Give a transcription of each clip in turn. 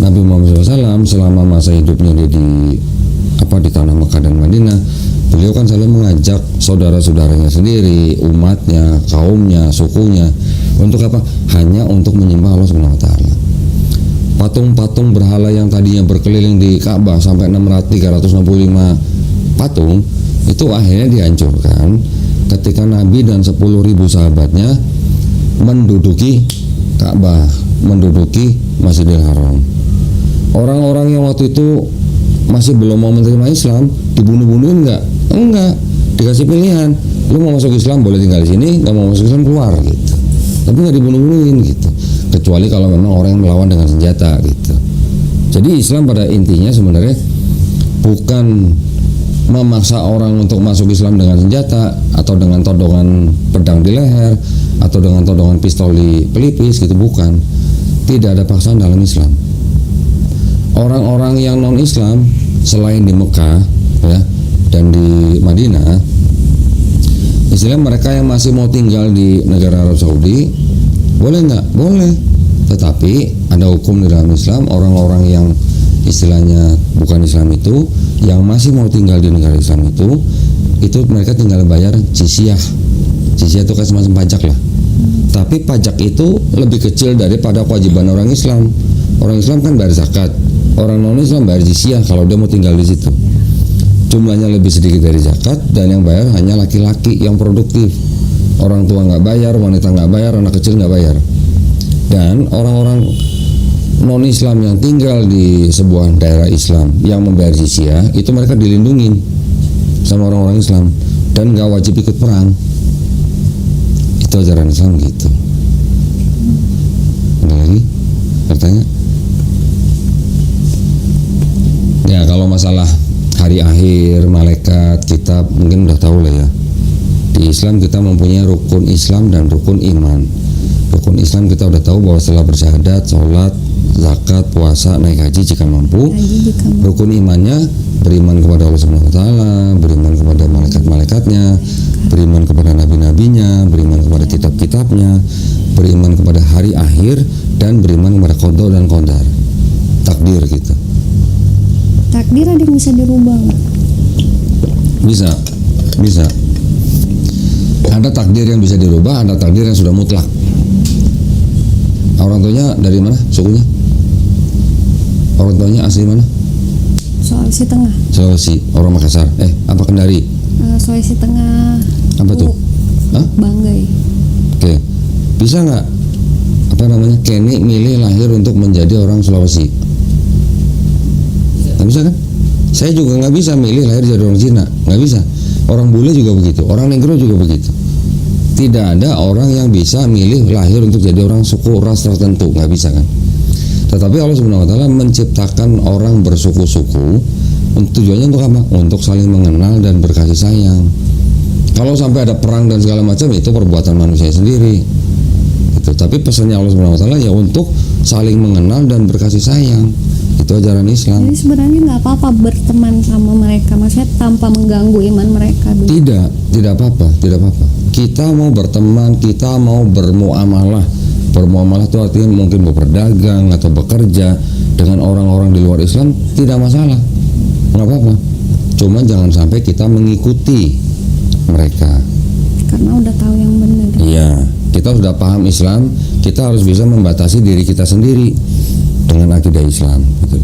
Nabi Muhammad SAW selama masa hidupnya dia di tanah Mekah dan Madinah, beliau kan selalu mengajak saudara-saudaranya sendiri, umatnya, kaumnya, sukunya untuk apa? Hanya untuk menyembah Allah Subhanahu wa taala. Patung-patung berhala yang tadinya berkeliling di Ka'bah sampai 365 patung itu akhirnya dihancurkan ketika Nabi dan 10.000 sahabatnya menduduki Ka'bah, menduduki Masjidil Haram. Orang-orang yang waktu itu masih belum mau menerima Islam dibunuh-bunuhin enggak, dikasih pilihan, lu mau masuk Islam boleh tinggal di sini, nggak mau masuk Islam keluar gitu, tapi nggak dibunuh-bunuhin gitu, kecuali kalau memang orang yang melawan dengan senjata gitu. Jadi Islam pada intinya sebenarnya bukan memaksa orang untuk masuk Islam dengan senjata atau dengan todongan pedang di leher atau dengan todongan pistol di pelipis gitu, bukan. Tidak ada paksaan dalam Islam. Orang-orang yang non-Islam selain di Mekah ya dan di Madinah, istilahnya mereka yang masih mau tinggal di negara Arab Saudi boleh nggak? Boleh. Tetapi ada hukum di dalam Islam, orang-orang yang istilahnya bukan Islam itu yang masih mau tinggal di negara Islam itu mereka tinggal bayar jizyah. Jizyah itu kan semacam pajak lah. Tapi pajak itu lebih kecil daripada kewajiban orang Islam. Orang Islam kan bayar zakat, orang non-Islam bayar jizyah kalau dia mau tinggal di situ. Jumlahnya lebih sedikit dari zakat dan yang bayar hanya laki-laki yang produktif. Orang tua nggak bayar, wanita nggak bayar, anak kecil nggak bayar. Dan orang-orang non-Islam yang tinggal di sebuah daerah Islam yang membayar jizyah itu mereka dilindungi sama orang-orang Islam dan nggak wajib ikut perang. Itu ajaran Islam gitu. Ada lagi bertanya? Ya kalau masalah hari akhir, malaikat, kitab mungkin udah tahu lah ya. Di Islam kita mempunyai rukun Islam dan rukun iman. Rukun Islam kita udah tahu bahwa setelah bersyahadat, sholat, zakat, puasa, naik haji jika mampu. Rukun imannya beriman kepada Allah Subhanahu wa taala, beriman kepada malaikat-malaikatnya, beriman kepada nabi-nabinya, beriman kepada kitab-kitabnya, beriman kepada hari akhir, dan beriman kepada qada dan qadar. Takdir gitu. Takdir ada yang bisa dirubah nggak? Bisa. Ada takdir yang bisa dirubah, ada takdir yang sudah mutlak. Orang tuanya dari mana? Sukunya? Orang tuanya asli mana? Sulawesi Tengah. Sulawesi. Orang Makassar. Apa Kendari? Sulawesi Tengah. Apa tuh? Hah? Banggai. Oke. Bisa nggak? Kenny milih lahir untuk menjadi orang Sulawesi? Nggak bisa kan? Saya juga nggak bisa milih lahir jadi orang Cina. Nggak bisa. Orang bule juga begitu. Orang negro juga begitu. Tidak ada orang yang bisa milih lahir untuk jadi orang suku ras tertentu, nggak bisa kan? Tetapi Allah Subhanahu wa taala menciptakan orang bersuku-suku tujuannya untuk apa? Untuk saling mengenal dan berkasih sayang. Kalau sampai ada perang dan segala macam itu perbuatan manusia sendiri. Gitu. Tapi pesannya Allah Subhanahu wa taala ya untuk saling mengenal dan berkasih sayang. Itu ajaran Islam. Jadi sebenarnya nggak apa-apa berteman sama mereka, maksudnya tanpa mengganggu iman mereka. Tidak apa-apa. Kita mau berteman, kita mau bermuamalah. Bermuamalah itu artinya mungkin berdagang atau bekerja dengan orang-orang di luar Islam, tidak masalah, nggak apa-apa. Cuma jangan sampai kita mengikuti mereka. Karena udah tahu yang benar. Iya, kita sudah paham Islam, kita harus bisa membatasi diri kita sendiri dengan akidah Islam. Gitu.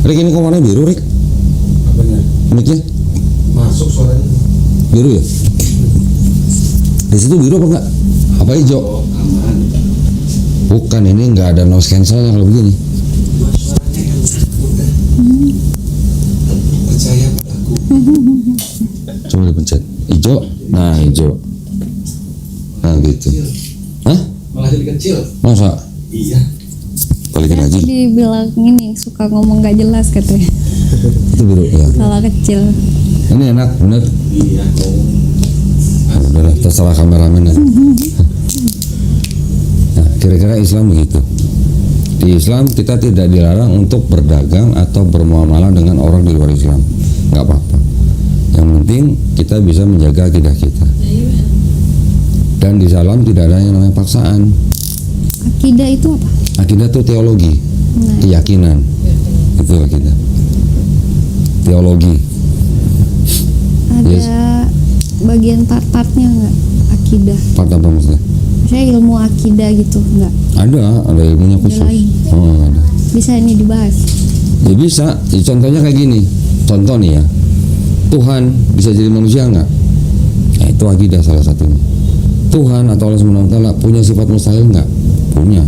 Rik, ini kok warnanya biru, Rik? Apanya? Mic-nya? Masuk suaranya. Biru ya? Di situ biru apa enggak? Apa hijau? Oh, aman. Bukan, ini enggak ada noise cancel kalau begini. Suaranya enak, udah. Percaya padaku. Coba dipencet. Hijau? Nah, hijau. Nah, gitu. Hah? Malah jadi kecil. Masa? Iya. Balikin lagi. Dibilang ini suka ngomong gak jelas katanya. Itu biru ya. Salah kecil. Ini enak, bener. Iya, Udahlah, terserah kameramen ya. Nah, kira-kira Islam begitu. Di Islam kita tidak dilarang untuk berdagang atau bermuamalah dengan orang di luar Islam. Nggak apa-apa. Yang penting kita bisa menjaga akidah kita. Dan di Islam tidak ada yang namanya paksaan. Akidah itu apa? Akidah itu teologi, keyakinan. Itu akidah. Teologi. Ada Yes. bagian part-partnya nggak akidah? Part apa maksudnya? Saya ilmu akidah gitu nggak? Ada ilmunya khusus. lagi. Oh, ada. Bisa ini dibahas? Ya bisa. Ya, contohnya kayak gini. Contoh nih ya. Tuhan bisa jadi manusia nggak? Ya, itu akidah salah satunya. Tuhan atau Allah Subhanahu wa Ta'ala punya sifat mustahil nggak? Punya.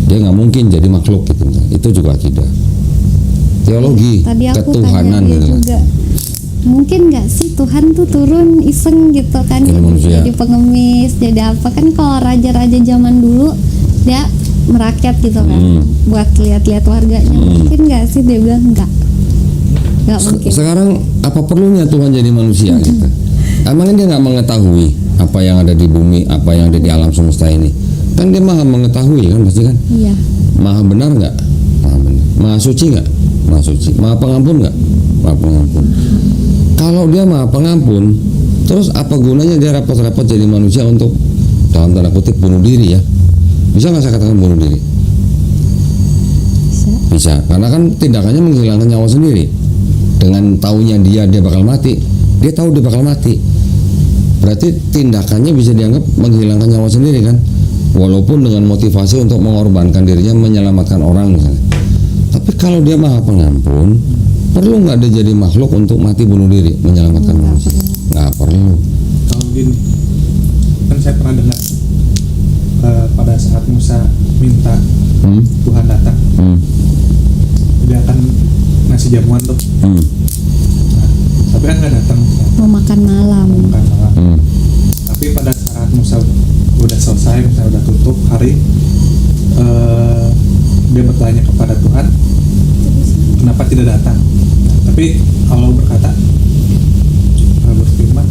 Dia nggak mungkin jadi makhluk gitu. Itu juga akidah. Teologi, Tadi aku ketuhanan tanya dia gitu. juga. Mungkin nggak sih Tuhan tuh turun iseng gitu kan, Jadi manusia. jadi pengemis, jadi apa kan? Kalau raja-raja zaman dulu dia merakyat gitu kan, buat lihat-lihat warganya. Mungkin nggak sih? Dia bilang nggak mungkin. Sekarang apa perlunya Tuhan jadi manusia gitu? Emangnya dia nggak mengetahui apa yang ada di bumi, apa yang ada di alam semesta ini? Kan dia maha mengetahui kan, pasti kan? Iya. Maha benar nggak? Maha benar. Maha suci nggak? Maha suci. Maha pengampun nggak? Maha pengampun. Kalau dia maha pengampun, terus apa gunanya dia repot-repot jadi manusia untuk dalam tanda kutip bunuh diri ya? Bisa nggak saya katakan bunuh diri? Bisa. Bisa, karena kan tindakannya menghilangkan nyawa sendiri. Dengan taunya dia bakal mati, dia tahu dia bakal mati. Berarti tindakannya bisa dianggap menghilangkan nyawa sendiri kan? Walaupun dengan motivasi untuk mengorbankan dirinya menyelamatkan orang misalnya. Tapi kalau dia maha pengampun, perlu nggak dia jadi makhluk untuk mati bunuh diri menyelamatkan Nggak manusia? perlu. Nggak perlu. Kalau gini, kan saya pernah dengar pada saat Musa minta Hmm? Tuhan datang, Hmm? dia akan ngasih jamuan tuh. Hmm? Nah, tapi kan nggak datang, Mau makan malam. bukan malam. Hmm? Tapi pada saat Musa udah selesai, Musa udah tutup hari, dia bertanya kepada Tuhan, kenapa tidak datang? Nah, tapi Allah berkata, berfirman,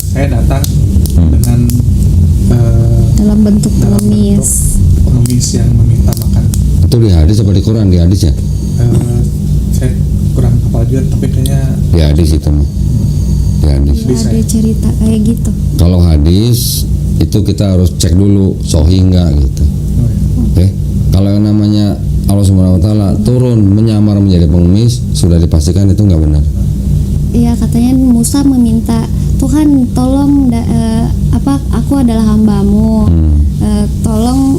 saya datang dengan Dalam bentuk dalam pengemis. bentuk pengemis yang meminta makan. Itu di hadis apa di Quran? Di hadis ya? Saya kurang hafal juga, tapi kayaknya Di hadis itu mah. Di hadis. Bisa Ada ya? cerita kayak gitu. Kalau hadis itu kita harus cek dulu sahih nggak gitu. oh ya. Oke. Kalau yang namanya Allah Subhanahu wa Ta'ala turun menyamar menjadi pengemis, sudah dipastikan itu nggak benar. Iya, katanya Musa meminta, Tuhan tolong aku adalah hambamu, tolong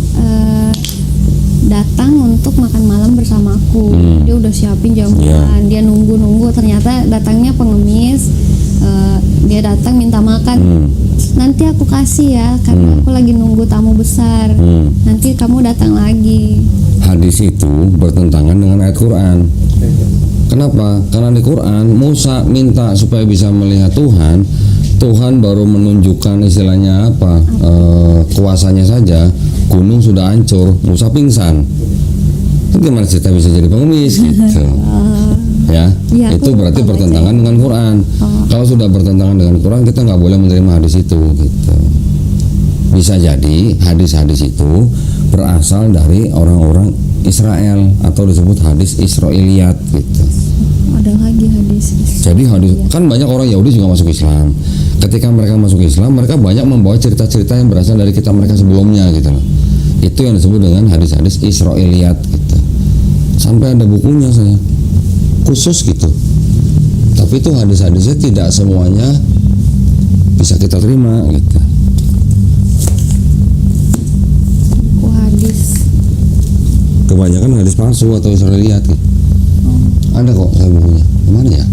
datang untuk makan malam bersamaku. Dia udah siapin jamuan, dia nunggu, ternyata datangnya pengemis. Dia datang minta makan, nanti aku kasih ya, karena aku lagi nunggu tamu besar. Nanti kamu datang lagi. Hadis itu bertentangan dengan ayat Quran. Kenapa? Karena di Quran Musa minta supaya bisa melihat Tuhan. Tuhan baru menunjukkan istilahnya apa, kuasanya saja. Gunung sudah hancur, Musa pingsan. Itu gimana cerita bisa jadi pengemis gitu? Ya, Iya, itu aku berarti lupa bertentangan dengan Quran. Kalau sudah bertentangan dengan Quran, kita nggak boleh menerima hadis itu gitu. Bisa jadi hadis-hadis itu berasal dari orang-orang Israel atau disebut hadis Israiliyat gitu. Ada lagi hadis. Jadi hadis kan banyak orang Yahudi juga masuk Islam. Ketika mereka masuk Islam, mereka banyak membawa cerita-cerita yang berasal dari kitab mereka sebelumnya gitu loh. Itu yang disebut dengan hadis-hadis Israiliyat gitu. Sampai ada bukunya saya khusus gitu. Tapi itu hadis-hadisnya tidak semuanya bisa kita terima gitu. Hadis. Kebanyakan hadis palsu atau Israiliyat gitu. Ada kok saya bukunya. Mana ya?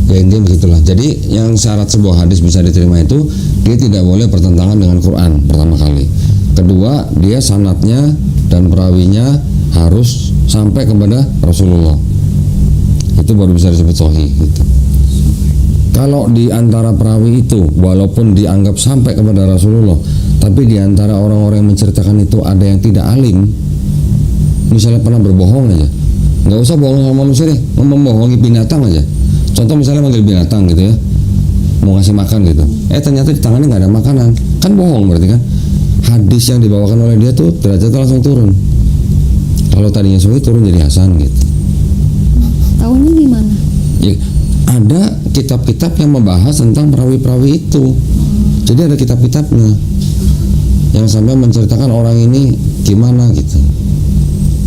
Ya intinya begitulah. Jadi yang syarat sebuah hadis bisa diterima itu dia tidak boleh bertentangan dengan Quran pertama kali. Kedua, dia sanadnya dan perawinya harus sampai kepada Rasulullah. Itu baru bisa disebut sahih gitu. Kalau di antara perawi itu walaupun dianggap sampai kepada Rasulullah, tapi di antara orang-orang yang menceritakan itu ada yang tidak alim, misalnya pernah berbohong aja, nggak usah bohong sama manusia deh, membohongi binatang aja. Contoh misalnya manggil binatang gitu ya, mau ngasih makan gitu, ternyata di tangannya nggak ada makanan, kan bohong berarti kan. Hadis yang dibawakan oleh dia tuh derajatnya langsung turun. Kalau tadinya sahih turun jadi hasan gitu. Tahunya gimana? Ya, ada kitab-kitab yang membahas tentang perawi-perawi itu. Jadi ada kitab-kitabnya yang sampai menceritakan orang ini gimana gitu.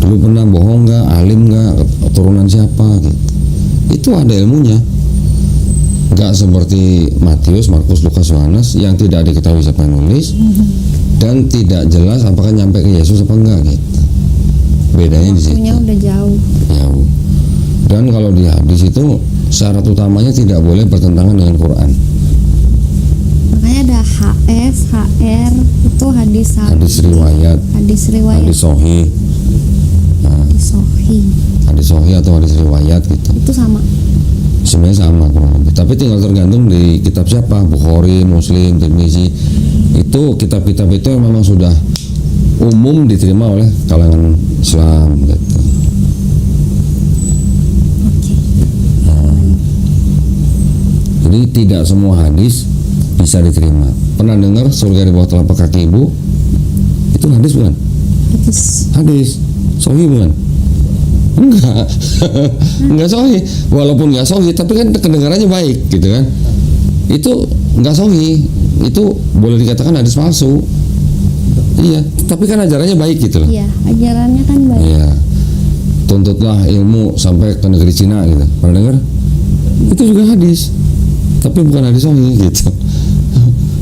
dulu pernah bohong nggak, alim nggak, keturunan siapa gitu. Itu ada ilmunya. Nggak seperti Matius, Markus, Lukas, Yohanes yang tidak diketahui siapa yang nulis dan tidak jelas apakah nyampe ke Yesus apa enggak gitu. Bedanya di situ. Waktunya udah jauh. Jauh. Dan kalau di hadis itu syarat utamanya tidak boleh bertentangan dengan Quran. Makanya ada HS, HR itu hadis Hadis riwayat, hadis riwayat, hadis sahih, hadis sahih. hadis sahih atau hadis riwayat gitu. Itu sama. Sebenarnya sama kurang lebih. Tapi tinggal tergantung di kitab siapa, Bukhari, Muslim, Tirmizi. Itu kitab-kitab itu memang sudah umum diterima oleh kalangan Islam gitu. Oke. Jadi tidak semua hadis bisa diterima. Pernah dengar surga di bawah telapak kaki ibu? Itu hadis bukan? Hadis. Hadis. Sahih bukan? Enggak. Enggak sahih. Walaupun enggak sahih, tapi kan kedengarannya baik gitu kan. Itu enggak sahih. Itu boleh dikatakan hadis palsu. Iya, tapi kan ajarannya baik gitu loh. Iya, ajarannya kan baik. Iya. Tuntutlah ilmu sampai ke negeri Cina gitu. Pernah dengar? Itu juga hadis. Tapi bukan hadis sahih gitu.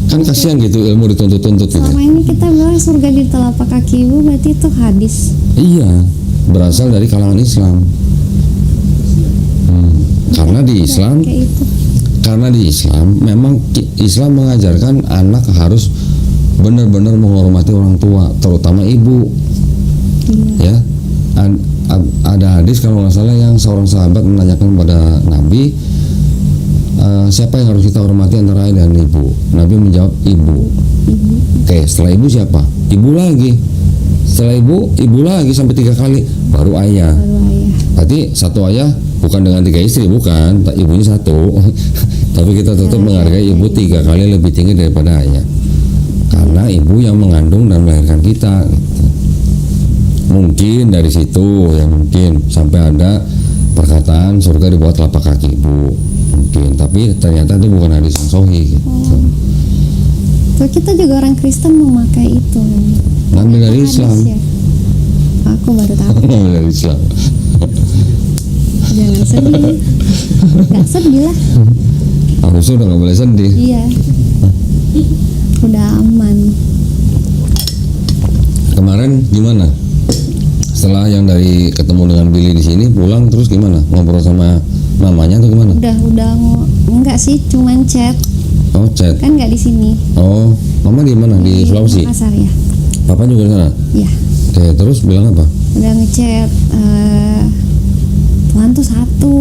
Kan kasihan gitu ilmu dituntut-tuntut gitu. Selama ini kita bilang surga di telapak kaki ibu, berarti itu hadis. Iya, berasal dari kalangan Islam. Karena di Islam, Kayak itu. karena di Islam memang Islam mengajarkan anak harus benar-benar menghormati orang tua, terutama ibu. Iya. Ya, ada hadis kalau nggak salah yang seorang sahabat menanyakan kepada Nabi, siapa yang harus kita hormati antara ayah dan ibu? Nabi menjawab ibu. Oke, setelah ibu siapa? Ibu lagi. Setelah ibu lagi sampai 3 kali, baru ayah. Baru ayah. Berarti satu ayah bukan dengan 3 istri, bukan, ibunya 1. Tapi kita tetap menghargai ibu 3 kali lebih tinggi daripada ayah. Karena ibu yang mengandung dan melahirkan kita. Gitu. Mungkin dari situ ya, mungkin sampai ada perkataan surga di bawah telapak kaki ibu. Mungkin, tapi ternyata itu bukan hadis yang sahih gitu. Tuh, kita juga orang Kristen memakai itu. Ngambil dari Hadis Islam. ya. Aku baru tahu. Ngambil dari Islam. Jangan sedih. Gak sedih lah. Harusnya udah nggak boleh sedih. Iya. Udah aman. Kemarin gimana? Setelah yang dari ketemu dengan Billy di sini pulang terus gimana? Ngobrol sama mamanya atau gimana? Udah enggak sih, cuman chat. Oh, chat. Kan nggak di sini. Oh, mama di mana? Di Sulawesi. Makassar ya. Papa juga di sana. Iya. Oke, terus bilang apa? Udah ngechat. Tuhan tuh satu.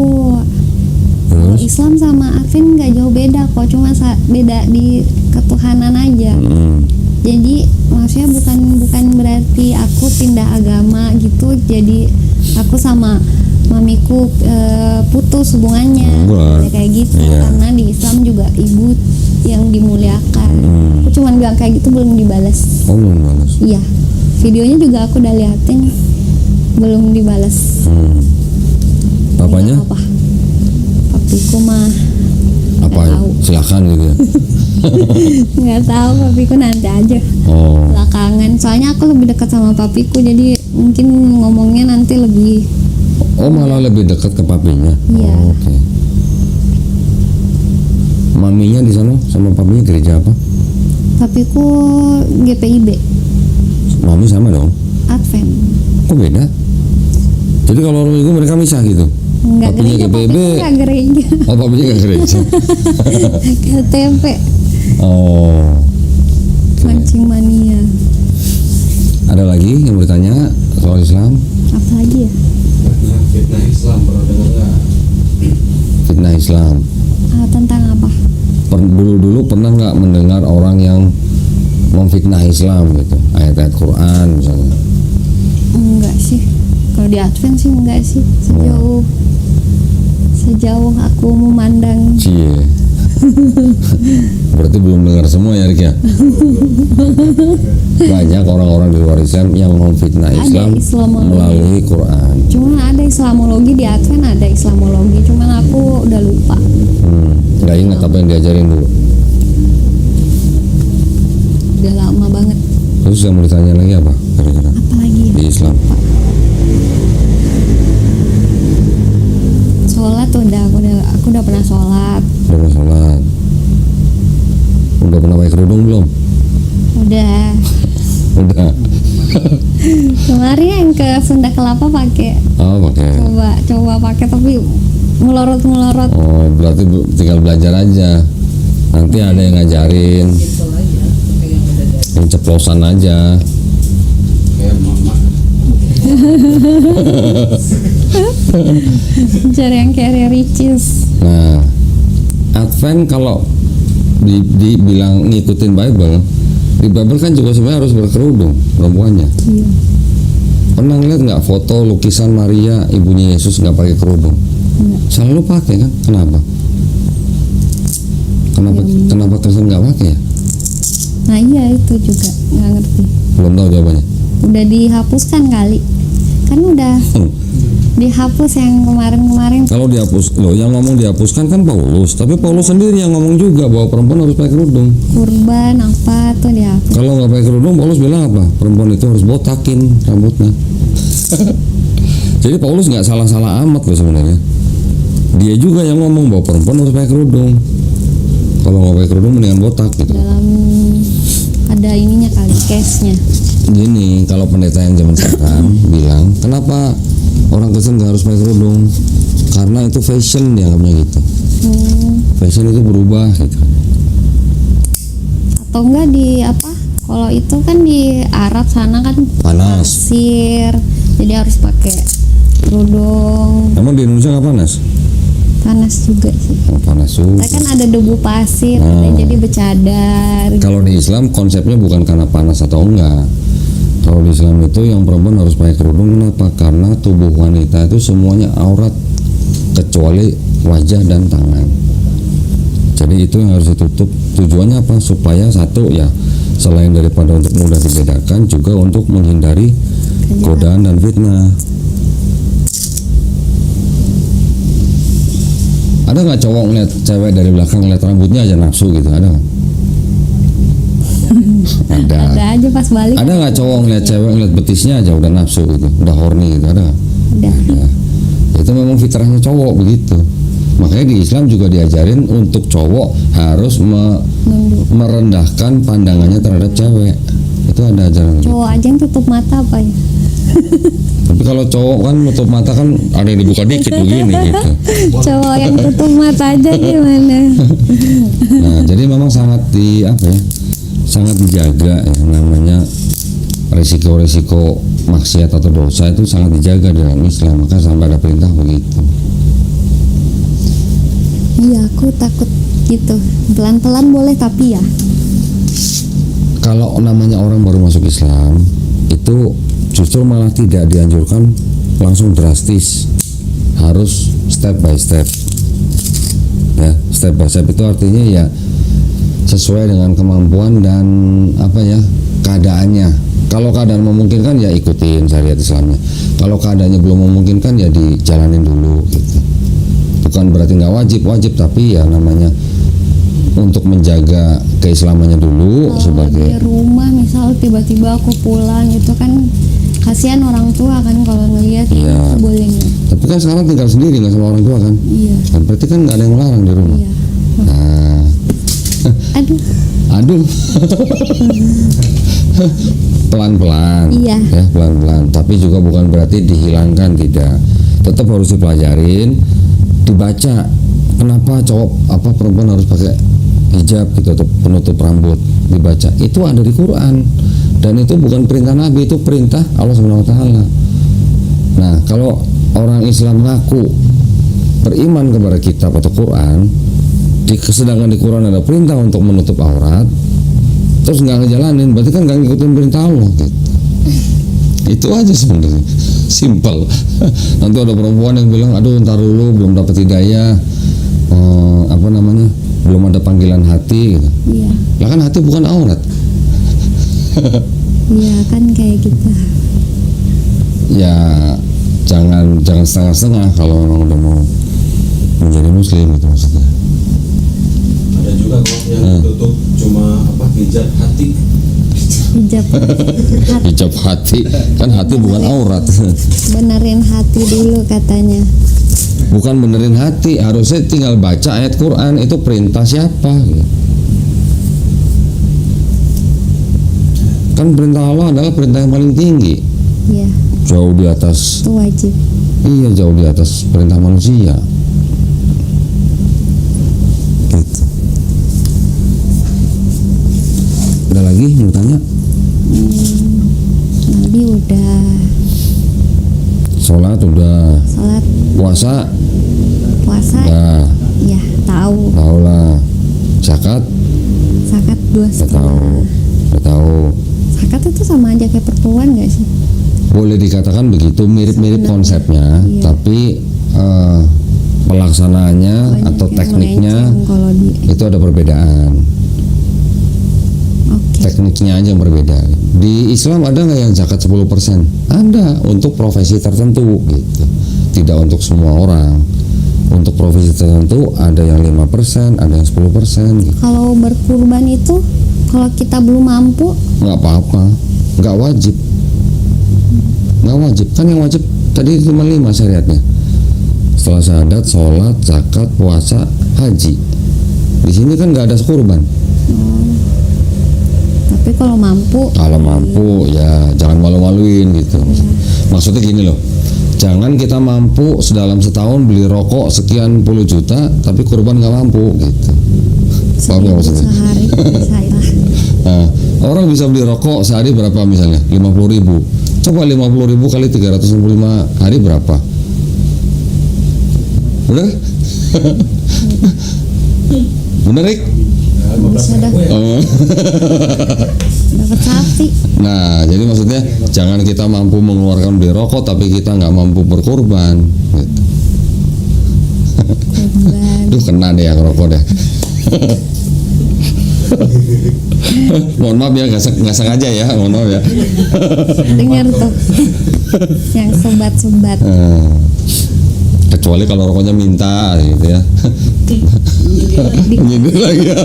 Terus? Islam sama Advent nggak jauh beda kok, cuma beda di ketuhanan aja. Jadi maksudnya bukan berarti aku pindah agama gitu, jadi aku sama mamiku putus hubungannya. Enggak. Ya, kayak gitu. Iya. Karena di Islam juga ibu yang dimuliakan. Aku cuman bilang kayak gitu, belum dibalas. Oh, belum balas. Iya, videonya juga aku udah liatin, belum dibalas. Papanya? Apa? Papiku mah Apa? nggak tahu. Silakan gitu ya. Nggak tahu, papiku nanti aja Oh. belakangan. Soalnya aku lebih dekat sama papiku, jadi mungkin ngomongnya nanti lebih. Oh, malah lebih dekat ke papinya. Iya. Oh, oke. Maminya di sana sama papinya gereja apa? Papiku GPIB, Mami sama dong. Advent. Kok beda? Jadi kalau orang minggu mereka misah gitu. Nggak Papinya gereja, GPIB. papiku nggak gereja. Oh, papinya nggak gereja. KTP, Oh. Oke. mancing mania. Ada lagi yang bertanya soal Islam? Apa lagi ya? Fitnah Islam pernah dengar nggak? Fitnah Islam. Tentang apa? Dulu pernah nggak mendengar orang yang memfitnah Islam gitu, ayat-ayat Quran misalnya? Enggak sih. Kalau di Advent sih enggak sih. Sejauh aku memandang. Cie. Berarti belum dengar semua ya, Rik ya? Banyak orang-orang di luar Islam yang memfitnah Ada Islam Islamologi. melalui Quran. Cuman ada Islamologi di Advent, ada Islamologi. Cuman aku udah lupa. Nggak ingat apa yang diajarin dulu. Udah lama banget. Terus yang mau ditanya lagi apa kira-kira Apa lagi ya? di Islam? kerudung belum? Udah. Udah. Kemarin yang ke Sunda Kelapa pakai. Oh, pakai. Coba pakai tapi melorot. Oh, berarti tinggal belajar aja. Nanti ada yang ngajarin. Yang ceplosan aja. Kayak mama. Cari yang kayak Ricis. Nah, Advent kalau dibilang ngikutin Bible, di Bible kan juga sebenarnya harus berkerudung perempuannya. Iya. Pernah ngeliat nggak foto lukisan Maria ibunya Yesus nggak pakai kerudung? Enggak. Selalu pakai kan? Kenapa? Kenapa Kristen nggak pakai ya? Nah iya itu juga nggak ngerti. Belum tahu jawabannya. Udah dihapuskan kali. Kan udah dihapus yang kemarin-kemarin. Kalau dihapus, loh yang ngomong dihapuskan kan Paulus, tapi Paulus sendiri yang ngomong juga bahwa perempuan harus pakai kerudung. Kurban apa tuh dihapus. Kalau nggak pakai kerudung, Paulus bilang apa? Perempuan itu harus botakin rambutnya. Jadi Paulus nggak salah-salah amat loh sebenarnya. Dia juga yang ngomong bahwa perempuan harus pakai kerudung. Kalau nggak pakai kerudung mendingan botak gitu. Dalam ada ininya kali, case-nya. Gini, kalau pendeta yang zaman sekarang bilang, kenapa orang Kristen nggak harus pakai kerudung? Karena itu fashion, dianggapnya gitu. Fashion itu berubah gitu. Atau enggak di apa? Kalau itu kan di Arab sana kan Panas. pasir, jadi harus pakai kerudung. Emang di Indonesia nggak panas? Panas juga sih. Oh, panas juga. Kan ada debu pasir, Oh. jadi bercadar. Kalau di Islam konsepnya bukan karena panas atau enggak. Kalau di Islam itu yang perempuan harus pakai kerudung, kenapa? Karena tubuh wanita itu semuanya aurat kecuali wajah dan tangan. Jadi itu yang harus ditutup. Tujuannya apa? Supaya satu ya, selain daripada untuk mudah dibedakan, juga untuk menghindari godaan dan fitnah. Ada nggak cowok ngeliat cewek dari belakang ngeliat rambutnya aja nafsu gitu? Ada nggak? Ada. Ada aja pas balik. Ada nggak cowok ngeliat cewek ngeliat betisnya aja udah nafsu gitu, udah horny gitu? Ada nggak? Udah. Ada. Itu memang fitrahnya cowok begitu. Makanya di Islam juga diajarin untuk cowok harus merendahkan pandangannya terhadap cewek. Itu ada ajaran. Cowok aja yang tutup mata apa ya? Tapi kalau cowok kan nutup mata kan ada yang dibuka dikit begini gitu. Cowok yang tutup mata aja gimana? Nah, jadi memang sangat sangat dijaga yang namanya resiko-resiko maksiat atau dosa itu sangat dijaga dalam Islam. Maka sampai ada perintah begitu. Iya, aku takut gitu. Pelan-pelan boleh tapi ya. Kalau namanya orang baru masuk Islam itu justru malah tidak dianjurkan langsung drastis, harus step by step. Ya, step by step itu artinya ya sesuai dengan kemampuan dan keadaannya. Kalau keadaan memungkinkan ya ikutin syariat Islamnya. Kalau keadaannya belum memungkinkan ya dijalanin dulu gitu. Bukan berarti nggak wajib, tapi ya namanya untuk menjaga keislamannya dulu Kalau sebagai di rumah misal tiba-tiba aku pulang itu kan kasihan orang tua kan kalau ngelihat Iya. itu boleh nggak? Tapi kan sekarang tinggal sendiri nggak sama orang tua kan? Iya. Dan berarti kan nggak ada yang melarang di rumah. Iya. Nah, aduh, pelan-pelan. Iya. Ya pelan-pelan. Tapi juga bukan berarti dihilangkan, tidak. Tetap harus dipelajarin, dibaca. Kenapa perempuan harus pakai hijab gitu atau penutup rambut, dibaca. Itu ada di Quran. Dan itu bukan perintah Nabi, itu perintah Allah Subhanahu wa taala. Nah, kalau orang Islam ngaku beriman kepada kitab atau Quran, sedangkan di Quran ada perintah untuk menutup aurat, terus nggak ngejalanin, berarti kan nggak ngikutin perintah Allah gitu. Itu aja sebenarnya, simpel. Nanti ada perempuan yang bilang, aduh ntar dulu belum dapat hidayah, belum ada panggilan hati gitu. Iya. Lah kan hati bukan aurat. Iya kan kayak gitu. Ya jangan setengah-setengah kalau memang udah mau menjadi muslim gitu maksudnya. Ada juga kok yang tutup cuma hijab hati. Hijab hati, Hijab hati, kan hati bukan aurat. benerin hati dulu katanya. Bukan benerin hati, harusnya tinggal baca ayat Quran, itu perintah siapa gitu. Kan perintah Allah adalah perintah yang paling tinggi, Iya, jauh di atas. itu wajib. Iya, jauh di atas perintah manusia. Gitu. Ada lagi yang mau tanya? Nabi udah, Sholat udah, salat, puasa puasa, udah, ya tahu. tahu lah. Zakat Zakat 2,5. udah tahu. Zakat itu sama aja kayak perpuluhan nggak sih? Boleh dikatakan begitu, mirip-mirip Sebenarnya, konsepnya, iya. tapi pelaksanaannya Banyak atau yang tekniknya melenceng kalau di. itu ada perbedaan. Oke. Tekniknya aja yang berbeda. Di Islam ada nggak yang zakat 10%? Ada, untuk profesi tertentu gitu. Tidak untuk semua orang. Untuk profesi tertentu ada yang 5%, ada yang 10% gitu. Kalau berkurban itu, kalau kita belum mampu, Nggak apa-apa, nggak wajib. Nggak wajib, kan yang wajib tadi cuma 5 syariatnya. Setelah syahadat, sholat, zakat, puasa, haji. Di sini kan nggak ada kurban. tapi kalau mampu, Kalau mampu ya jangan malu-maluin gitu. Maksudnya gini loh, jangan kita mampu dalam setahun beli rokok sekian puluh juta tapi kurban nggak mampu gitu. Paham nggak maksudnya? sehari bisa lah. Nah, orang bisa beli rokok sehari berapa misalnya? 50.000. Coba 50.000 kali 365 hari berapa? Bener? Bener, Rik? Bisa dah Oh. dapat sapi. Nah, jadi maksudnya jangan kita mampu mengeluarkan beli rokok tapi kita nggak mampu berkorban. Gitu. Kurban. Duh, kena deh yang rokok deh. Mohon maaf ya, nggak sengaja ya, mohon maaf ya. Dengar tuh yang sobat-sobat. Kecuali kalau rokoknya minta gitu ya. Nyindir lagi ya.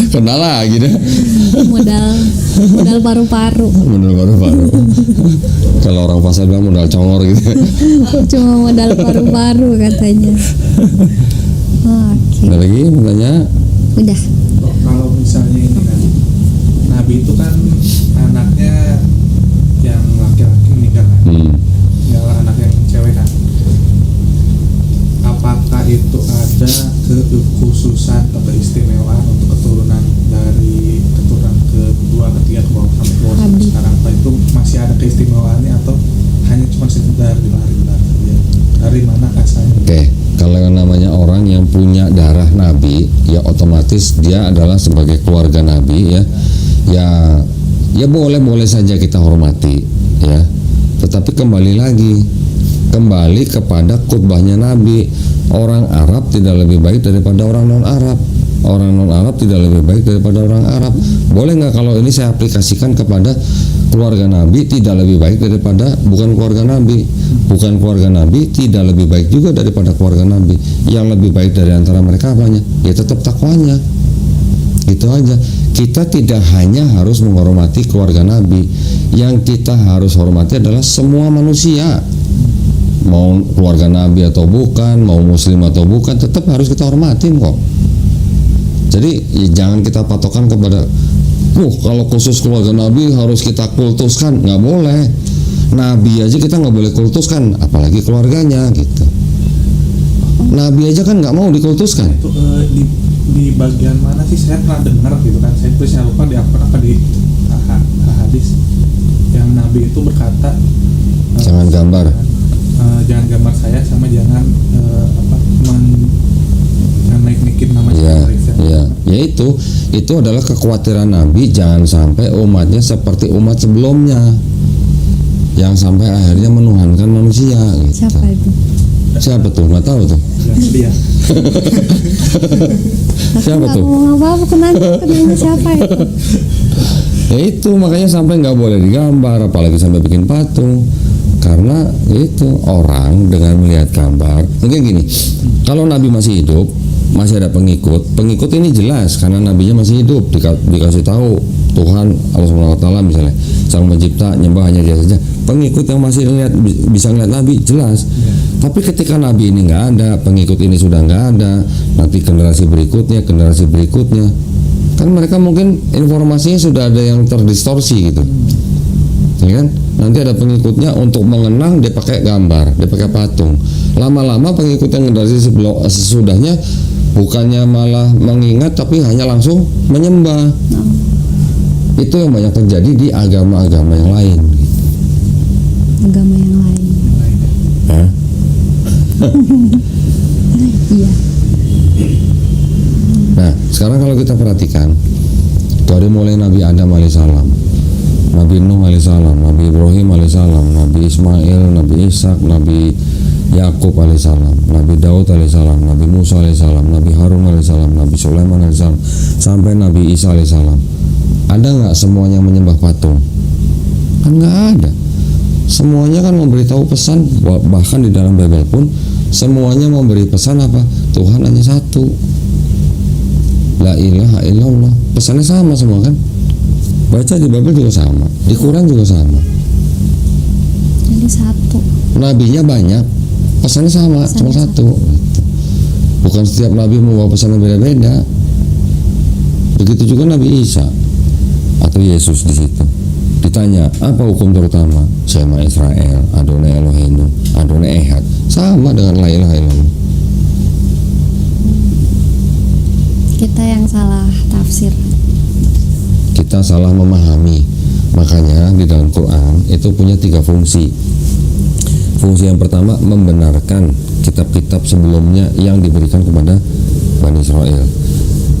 Kena lagi deh. modal paru-paru. Modal baru-baru. Kalau orang pasar bilang modal congor gitu. Cuma modal paru-paru katanya. Oke, Ada lagi mau tanya? udah. Kalau misalnya ini kan Nabi itu kan anaknya yang laki-laki meninggal kan, tinggal anak yang cewek kan. Apakah itu ada kekhususan atau keistimewaan untuk keturunan dari keturunan kedua, ketiga, ke bawah sampai ke bawah sampai Nabi. sekarang? Apa itu masih ada keistimewaannya atau hanya cuma sekedar gelar saja? Dari mana asalnya? Oke, kalau yang namanya orang yang punya darah Nabi, ya otomatis dia adalah sebagai keluarga Nabi ya. Ya boleh-boleh saja kita hormati ya. Tetapi kembali kepada khutbahnya Nabi. Orang Arab tidak lebih baik daripada orang non-Arab. Orang non-Arab tidak lebih baik daripada orang Arab. Boleh nggak kalau ini saya aplikasikan kepada keluarga Nabi tidak lebih baik daripada bukan keluarga Nabi? Bukan keluarga Nabi tidak lebih baik juga daripada keluarga Nabi. Yang lebih baik dari antara mereka apanya? Ya tetap takwanya. Itu aja. Kita tidak hanya harus menghormati keluarga Nabi. Yang kita harus hormati adalah semua manusia. Mau keluarga Nabi atau bukan, mau muslim atau bukan, tetap harus kita hormatin kok. Jadi ya jangan kita patokan kepada kalau khusus keluarga Nabi harus kita kultuskan. Nggak boleh. Nabi aja kita nggak boleh kultuskan, apalagi keluarganya gitu. Nabi aja kan nggak mau dikultuskan. Itu di bagian mana sih, saya pernah dengar gitu kan, saya lupa di apa di hadis yang Nabi itu berkata Jangan gambar. jangan gambar saya sama jangan jangan naik-naikin nama Ya itu adalah kekhawatiran Nabi, jangan sampai umatnya seperti umat sebelumnya yang sampai akhirnya menuhankan manusia gitu. Siapa tuh? Nggak tahu tuh. dia. Siapa Nggak tuh? ngomong apa-apa, kenanya siapa itu? Ya itu makanya sampai nggak boleh digambar, apalagi sampai bikin patung. Karena itu orang dengan melihat gambar, mungkin gini, kalau Nabi masih hidup, masih ada pengikut ini jelas karena nabinya masih hidup, dikasih tahu Tuhan Allah SWT misalnya Sang Pencipta, nyembah hanya Dia saja. Pengikut yang masih bisa ngeliat Nabi jelas. Tapi ketika Nabi ini nggak ada, pengikut ini sudah nggak ada, nanti generasi berikutnya Kan mereka mungkin informasinya sudah ada yang terdistorsi gitu, ya kan? Nanti ada pengikutnya untuk mengenang dia pakai gambar, dia pakai patung. Lama-lama pengikut yang generasi sesudahnya bukannya malah mengingat tapi hanya langsung menyembah. Itu yang banyak terjadi di agama-agama yang lain. Agama yang lain. Hah? Iya. Nah, sekarang kalau kita perhatikan dari mulai Nabi Adam alaihissalam, Nabi Nuh alaihissalam, Nabi Ibrahim alaihissalam, Nabi Ismail, Nabi Ishak, Nabi Yakub alaihissalam, Nabi Daud alaihissalam, Nabi Musa alaihissalam, Nabi Harun alaihissalam, Nabi Sulaiman alaihissalam, sampai Nabi Isa alaihissalam. Ada nggak semuanya menyembah patung? Kan nggak ada. Semuanya kan memberitahu pesan, bahkan di dalam Bible pun semuanya memberi pesan apa? Tuhan hanya satu. La ilaha illallah. Pesannya sama semua kan? Baca di Bible juga sama, di Quran juga sama. Jadi satu. Nabinya banyak, pesannya sama, cuma satu. Bukan setiap nabi membawa pesan yang beda-beda. Begitu juga Nabi Isa atau Yesus di situ. Ditanya, apa hukum terutama? Shema Israel, Adonai Eloheinu, Adonai Ehad. Sama dengan la ilaha illallah. Kita yang salah tafsir. Kita salah memahami. Makanya di dalam Quran itu punya 3 fungsi. Fungsi yang pertama membenarkan kitab-kitab sebelumnya yang diberikan kepada Bani Israel,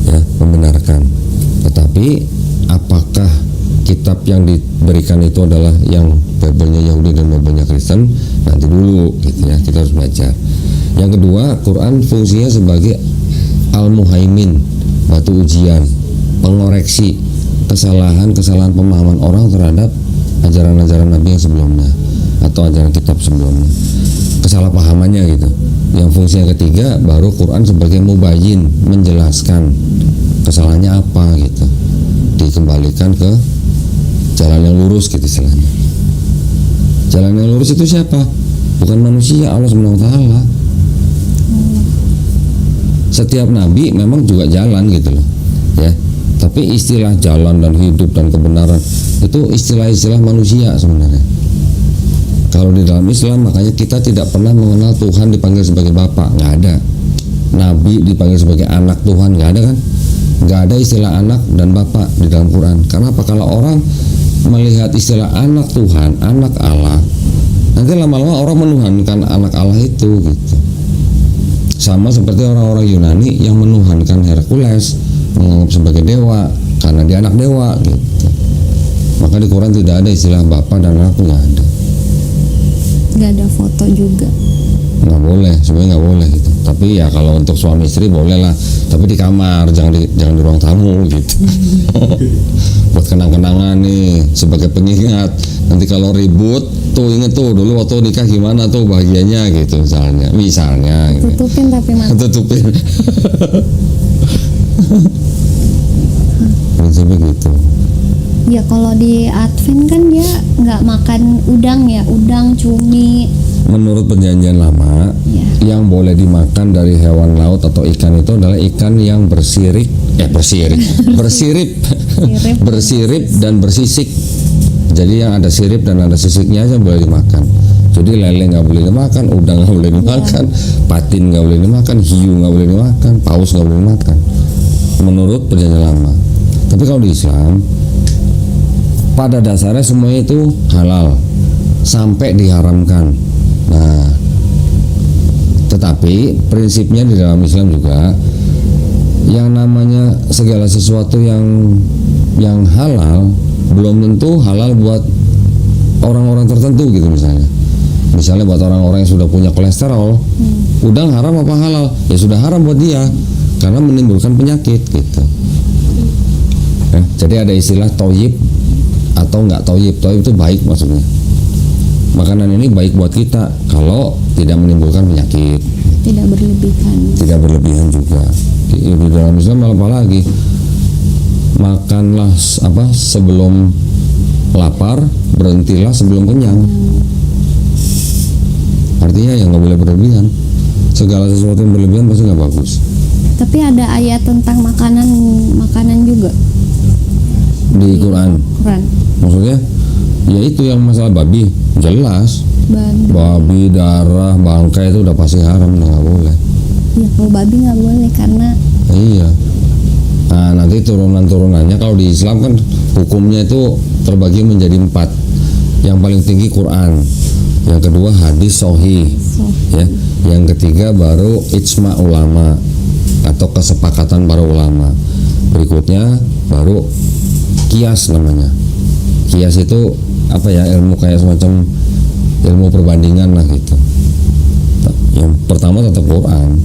ya, membenarkan. Tetapi apakah kitab yang diberikan itu adalah yang Bible-nya Yahudi dan Bible-nya Kristen? Nanti dulu, gitu ya, kita harus belajar. Yang kedua, Quran fungsinya sebagai Al-Muhaimin, batu ujian, pengoreksi kesalahan-kesalahan pemahaman orang terhadap ajaran-ajaran Nabi yang sebelumnya atau ajaran kitab sebelumnya, kesalahpahamannya gitu. Yang fungsi yang ketiga baru Quran sebagai mubayyin, menjelaskan kesalahannya apa gitu, dikembalikan ke jalan yang lurus gitu istilahnya. Jalan yang lurus itu siapa? Bukan manusia, Allah Subhanahu wa taala. Setiap nabi memang juga jalan gitu loh, ya. Tapi istilah jalan dan hidup dan kebenaran itu istilah-istilah manusia sebenarnya. Kalau di dalam Islam makanya kita tidak pernah mengenal Tuhan dipanggil sebagai Bapa, nggak ada. Nabi dipanggil sebagai anak Tuhan, nggak ada kan? Nggak ada istilah anak dan Bapa di dalam Quran. Karena apa? Kalau orang melihat istilah anak Tuhan, anak Allah, nanti lama-lama orang menuhankan anak Allah itu gitu. Sama seperti orang-orang Yunani yang menuhankan Hercules, menganggap sebagai dewa karena dia anak dewa gitu. Maka di Quran tidak ada istilah Bapa dan anak, nggak ada. Nggak ada foto juga. Nggak boleh, sebenarnya nggak boleh gitu. Tapi ya kalau untuk suami istri boleh lah, tapi di kamar, jangan di ruang tamu gitu. Buat kenang-kenangan nih, sebagai pengingat. Nanti kalau ribut tuh inget tuh dulu waktu nikah gimana tuh bahagianya gitu misalnya gitu. Tutupin tapi mati. Tutupin. Prinsipnya gitu. Ya kalau di Advent kan dia nggak makan udang ya, udang, cumi. Menurut perjanjian lama, Ya. yang boleh dimakan dari hewan laut atau ikan itu adalah ikan yang bersirip, bersirip dan bersisik. Jadi yang ada sirip dan ada sisiknya aja boleh dimakan. Jadi lele nggak boleh dimakan, udang nggak boleh dimakan, patin nggak boleh dimakan, hiu nggak boleh dimakan, paus nggak boleh dimakan. Menurut perjanjian lama. Tapi kalau di Islam, pada dasarnya semuanya itu halal sampai diharamkan. Nah, tetapi prinsipnya di dalam Islam juga yang namanya segala sesuatu yang halal belum tentu halal buat orang-orang tertentu gitu misalnya. Misalnya buat orang-orang yang sudah punya kolesterol, udang haram apa halal? Ya sudah haram buat dia karena menimbulkan penyakit gitu. Jadi ada istilah toyib atau nggak toyib. Toyib itu baik maksudnya. Makanan ini baik buat kita kalau tidak menimbulkan penyakit. Tidak berlebihan. Tidak berlebihan juga. Di dalam Islam apa lagi? Makanlah sebelum lapar, berhentilah sebelum kenyang. Artinya ya nggak boleh berlebihan. Segala sesuatu yang berlebihan pasti nggak bagus. Tapi ada ayat tentang makanan juga di Quran. Quran. Maksudnya ya itu yang masalah babi jelas, babi darah bangkai itu udah pasti haram, udah nggak boleh. Ya kalau babi nggak boleh karena Iya. Nah nanti turunan-turunannya kalau di Islam kan hukumnya itu terbagi menjadi 4. Yang paling tinggi Quran, yang kedua hadis sahih, ya. Yang ketiga baru ijma ulama atau kesepakatan para ulama. Berikutnya baru kias namanya. Kias itu apa ya, ilmu kayak semacam ilmu perbandingan lah gitu. Yang pertama tetap Quran.